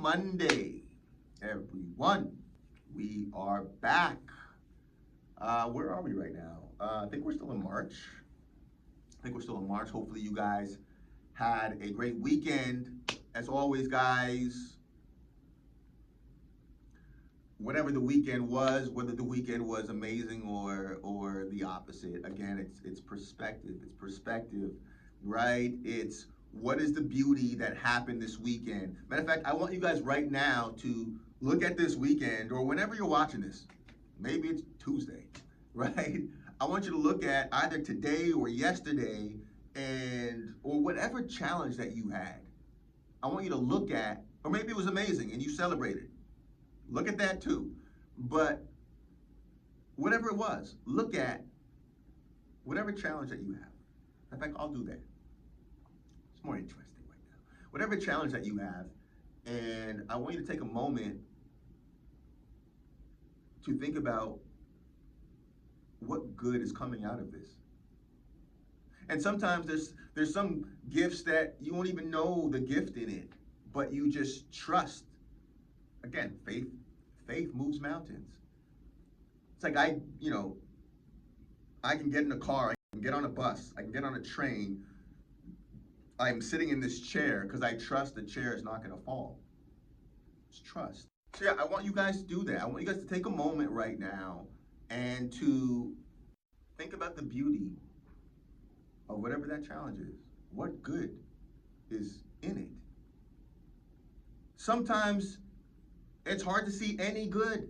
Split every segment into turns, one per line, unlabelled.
Monday, everyone. We are back. Where are we right now? I think we're still in March. Hopefully, you guys had a great weekend. As always, guys, whatever the weekend was, whether the weekend was amazing or the opposite, again, it's perspective. It's perspective, right? It's what is the beauty that happened this weekend. Matter of fact, I want you guys right now to look at this weekend or whenever you're watching this. Maybe it's Tuesday, right? I want you to look at either today or yesterday or whatever challenge that you had. I want you to look at, or maybe it was amazing and you celebrated. Look at that too. But whatever it was, look at whatever challenge that you have. In fact, I'll do that. It's more interesting right now. Whatever challenge that you have, and I want you to take a moment to think about what good is coming out of this. And sometimes there's some gifts that you won't even know the gift in it, but you just trust. Again, faith moves mountains. It's like I can get in a car, I can get on a bus, I can get on a train. I'm sitting in this chair because I trust the chair is not going to fall. It's trust. So yeah, I want you guys to do that. I want you guys to take a moment right now and to think about the beauty of whatever that challenge is. What good is in it? Sometimes it's hard to see any good.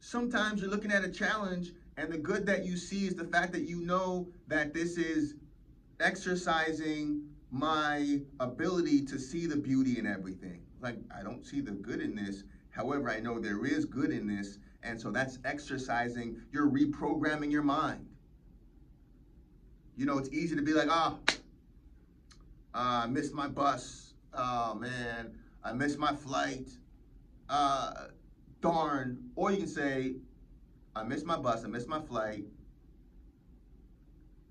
Sometimes you're looking at a challenge and the good that you see is the fact that you know that this is exercising my ability to see the beauty in everything. Like, I don't see the good in this. However, I know there is good in this. And so that's exercising, you're reprogramming your mind. You know, it's easy to be like, I missed my bus. Oh man, I missed my flight. Darn. Or you can say, I missed my bus, I missed my flight,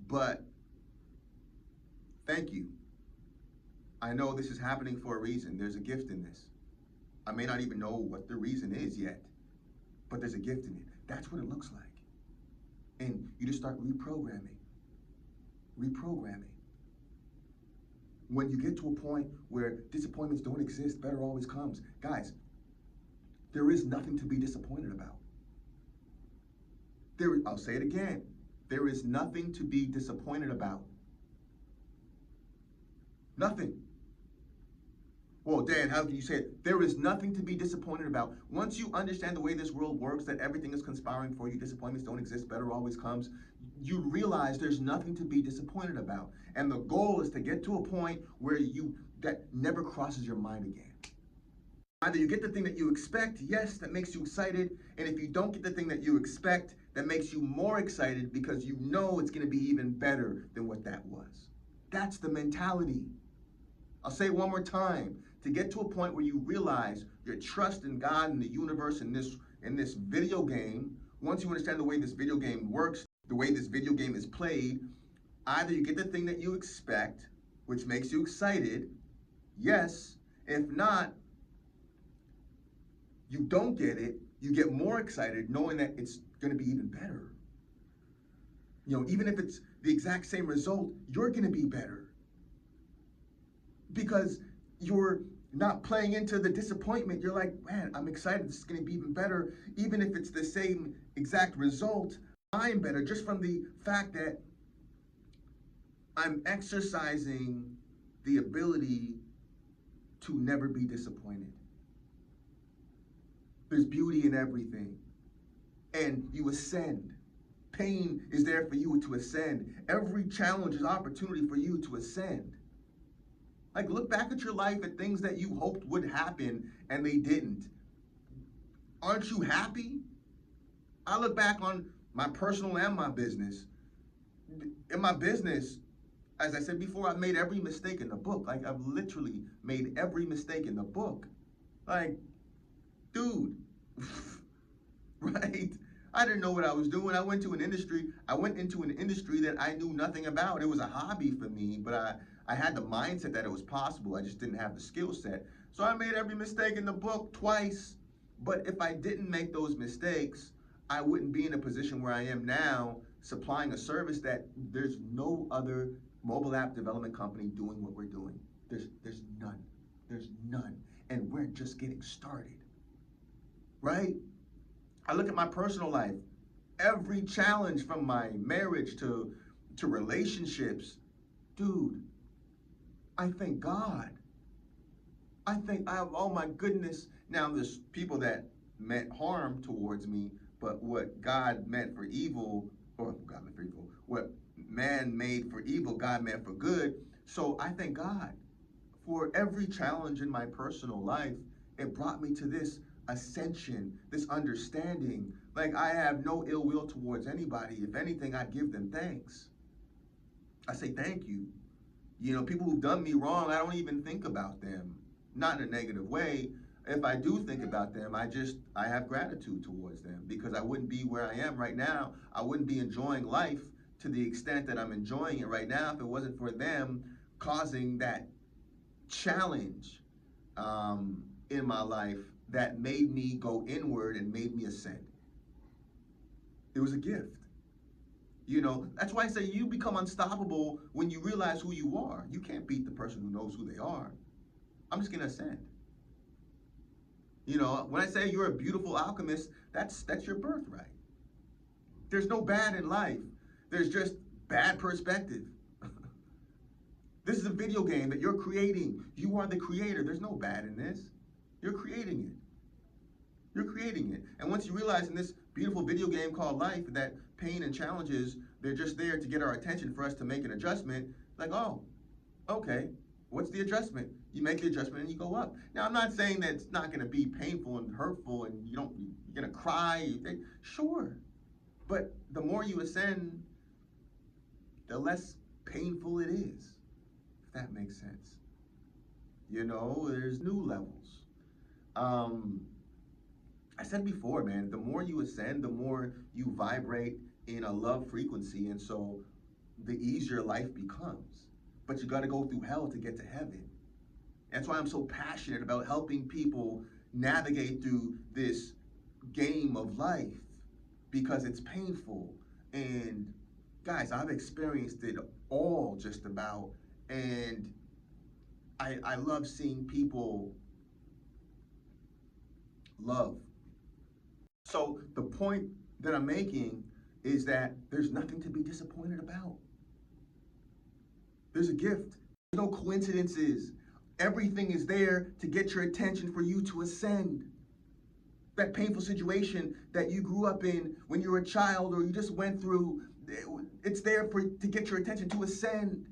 but thank you. I know this is happening for a reason. There's a gift in this. I may not even know what the reason is yet, but there's a gift in it. That's what it looks like. And you just start reprogramming. When you get to a point where disappointments don't exist, better always comes. Guys, there is nothing to be disappointed about. I'll say it again. There is nothing to be disappointed about. Nothing. Well, Dan, how can you say it? There is nothing to be disappointed about. Once you understand the way this world works, that everything is conspiring for you, disappointments don't exist, better always comes, you realize there's nothing to be disappointed about. And the goal is to get to a point where that never crosses your mind again. Either you get the thing that you expect, yes, that makes you excited, and if you don't get the thing that you expect, that makes you more excited because you know it's going to be even better than what that was. That's the mentality. I'll say it one more time. To get to a point where you realize your trust in God and the universe in this video game, once you understand the way this video game works, the way this video game is played, either you get the thing that you expect, which makes you excited, yes. If not, you don't get it, you get more excited knowing that it's going to be even better. You know, even if it's the exact same result, you're going to be better. Because you're not playing into the disappointment. You're like, man, I'm excited. This is going to be even better. Even if it's the same exact result, I'm better just from the fact that I'm exercising the ability to never be disappointed. There's beauty in everything. And you ascend. Pain is there for you to ascend. Every challenge is opportunity for you to ascend. Like, look back at your life at things that you hoped would happen and they didn't. Aren't you happy? I look back on my personal and my business. In my business, as I said before, I've made every mistake in the book. Like, I've literally made every mistake in the book. Like, dude, right? I didn't know what I was doing. I went into an industry that I knew nothing about. It was a hobby for me, but I had the mindset that it was possible. I just didn't have the skill set. So I made every mistake in the book twice. But if I didn't make those mistakes, I wouldn't be in a position where I am now, supplying a service that there's no other mobile app development company doing what we're doing. There's none. There's none. And we're just getting started. Right? I look at my personal life. Every challenge, from my marriage to relationships, dude, I thank God. Oh my goodness. Now there's people that meant harm towards me, but what God meant for evil, or God meant for evil, what man made for evil, God meant for good. So I thank God for every challenge in my personal life. It brought me to this ascension, this understanding. Like, I have no ill will towards anybody. If anything, I give them thanks. I say thank you. You know, people who've done me wrong, I don't even think about them. Not in a negative way. If I do think about them, I have gratitude towards them, because I wouldn't be where I am right now. I wouldn't be enjoying life to the extent that I'm enjoying it right now if it wasn't for them causing that challenge in my life that made me go inward and made me ascend. It was a gift. You know, that's why I say you become unstoppable when you realize who you are. You can't beat the person who knows who they are. I'm just gonna ascend. You know, when I say you're a beautiful alchemist, that's your birthright. There's no bad in life. There's just bad perspective. This is a video game that you're creating. You are the creator. There's no bad in this. You're creating it. You're creating it. And once you realize in this beautiful video game called life that pain and challenges, they're just there to get our attention for us to make an adjustment, like, oh, okay, what's the adjustment? You make the adjustment and you go up. Now, I'm not saying that it's not going to be painful and hurtful and you're going to cry. Sure. But the more you ascend, the less painful it is, if that makes sense. You know, there's new levels. I said before, man, the more you ascend, the more you vibrate in a love frequency, and so the easier life becomes. But you got to go through hell to get to heaven. That's why I'm so passionate about helping people navigate through this game of life, because it's painful. And guys, I've experienced it all just about, and I love seeing people love. So the point that I'm making is that there's nothing to be disappointed about. There's a gift. There's no coincidences. Everything is there to get your attention for you to ascend. That painful situation that you grew up in when you were a child or you just went through, it's there to get your attention to ascend.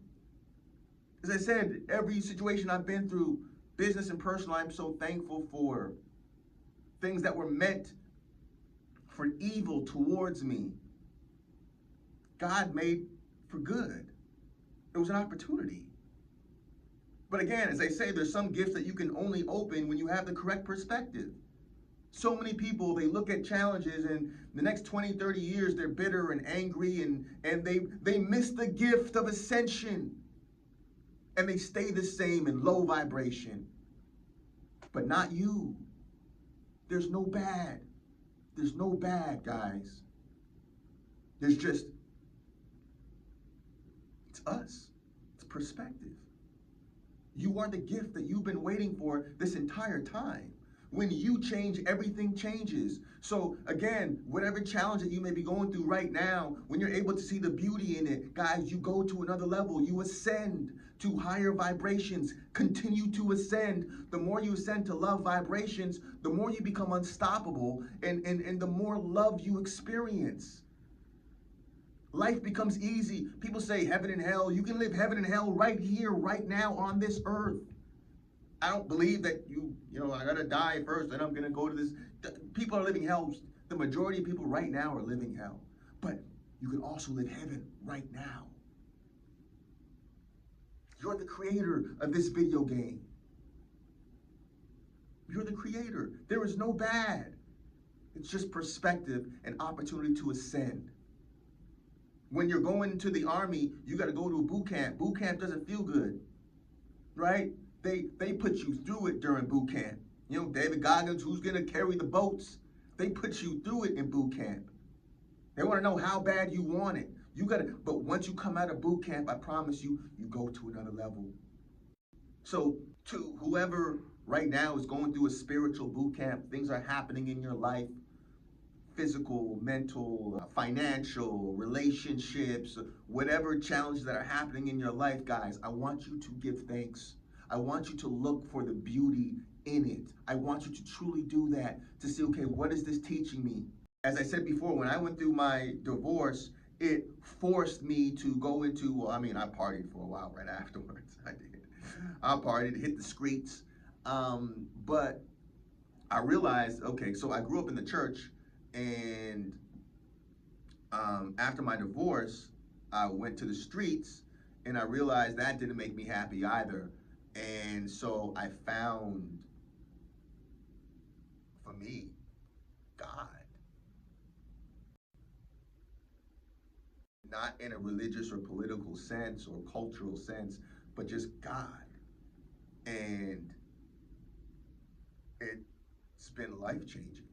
As I said, every situation I've been through, business and personal, I'm so thankful for. Things that were meant for evil towards me, God made for good. It was an opportunity. But again, as I say, there's some gifts that you can only open when you have the correct perspective. So many people, they look at challenges and the next 20, 30 years, they're bitter and angry and they miss the gift of ascension. And they stay the same in low vibration. But not you. There's no bad. There's no bad, guys. There's just, it's us. It's perspective. You are the gift that you've been waiting for this entire time. When you change, everything changes. So again, whatever challenge that you may be going through right now, when you're able to see the beauty in it, guys, you go to another level. You ascend to higher vibrations. Continue to ascend. The more you ascend to love vibrations, the more you become unstoppable and the more love you experience. Life becomes easy. People say heaven and hell. You can live heaven and hell right here, right now on this earth. I don't believe that I gotta die first and I'm gonna go to this. People are living hell. The majority of people right now are living hell. But you can also live heaven right now. You're the creator of this video game. You're the creator. There is no bad. It's just perspective and opportunity to ascend. When you're going to the army, you got to go to a boot camp. Boot camp doesn't feel good. right? They put you through it during boot camp. You know, David Goggins, who's gonna carry the boats? They put you through it in boot camp. They want to know how bad you want it. You gotta, but once you come out of boot camp, I promise you, you go to another level. So to whoever right now is going through a spiritual boot camp, things are happening in your life, physical, mental, financial, relationships, whatever challenges that are happening in your life, guys, I want you to give thanks. I want you to look for the beauty in it. I want you to truly do that to see, okay, what is this teaching me? As I said before, when I went through my divorce, it forced me to go into, well, I mean, I partied for a while right afterwards. I did. I partied, hit the streets. But I realized, okay, so I grew up in the church, and after my divorce, I went to the streets, and I realized that didn't make me happy either. And so I found, for me, God. Not in a religious or political sense or cultural sense, but just God. And it's been life changing,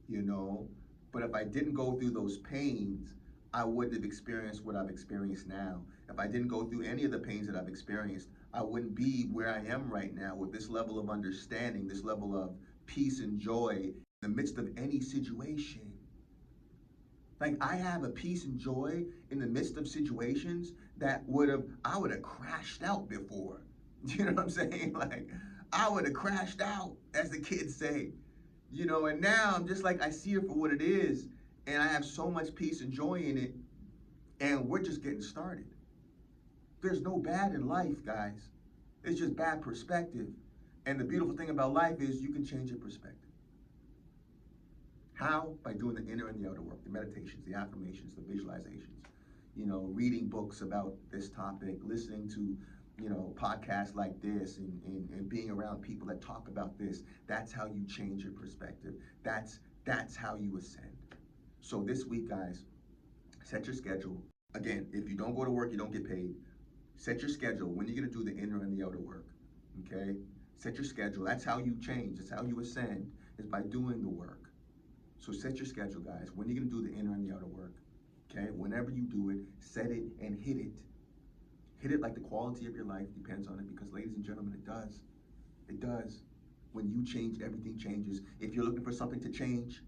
you know. But if I didn't go through those pains, I wouldn't have experienced what I've experienced now. If I didn't go through any of the pains that I've experienced, I wouldn't be where I am right now with this level of understanding, this level of peace and joy in the midst of any situation. Like, I have a peace and joy in the midst of situations that I would have crashed out before. You know what I'm saying? Like, I would have crashed out, as the kids say. You know, and now I'm just like, I see it for what it is, and I have so much peace and joy in it, and we're just getting started. There's no bad in life, guys. It's just bad perspective. And the beautiful thing about life is you can change your perspective. How? By doing the inner and the outer work, the meditations, the affirmations, the visualizations, you know, reading books about this topic, listening to, you know, podcasts like this, and being around people that talk about this. That's how you change your perspective. That's how you ascend. So this week, guys, set your schedule. Again, if you don't go to work, you don't get paid. Set your schedule. When you're gonna do the inner and the outer work, okay? Set your schedule. That's how you change. That's how you ascend, is by doing the work. So set your schedule, guys. When you're gonna do the inner and the outer work, okay? Whenever you do it, set it and hit it. Hit it like the quality of your life depends on it, because, ladies and gentlemen, it does. It does. When you change, everything changes. If you're looking for something to change,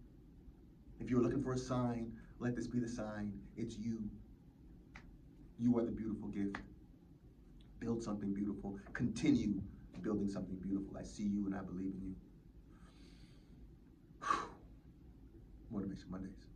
if you're looking for a sign, let this be the sign. It's you. You are the beautiful gift. Build something beautiful. Continue building something beautiful. I see you and I believe in you. Motivation Mondays.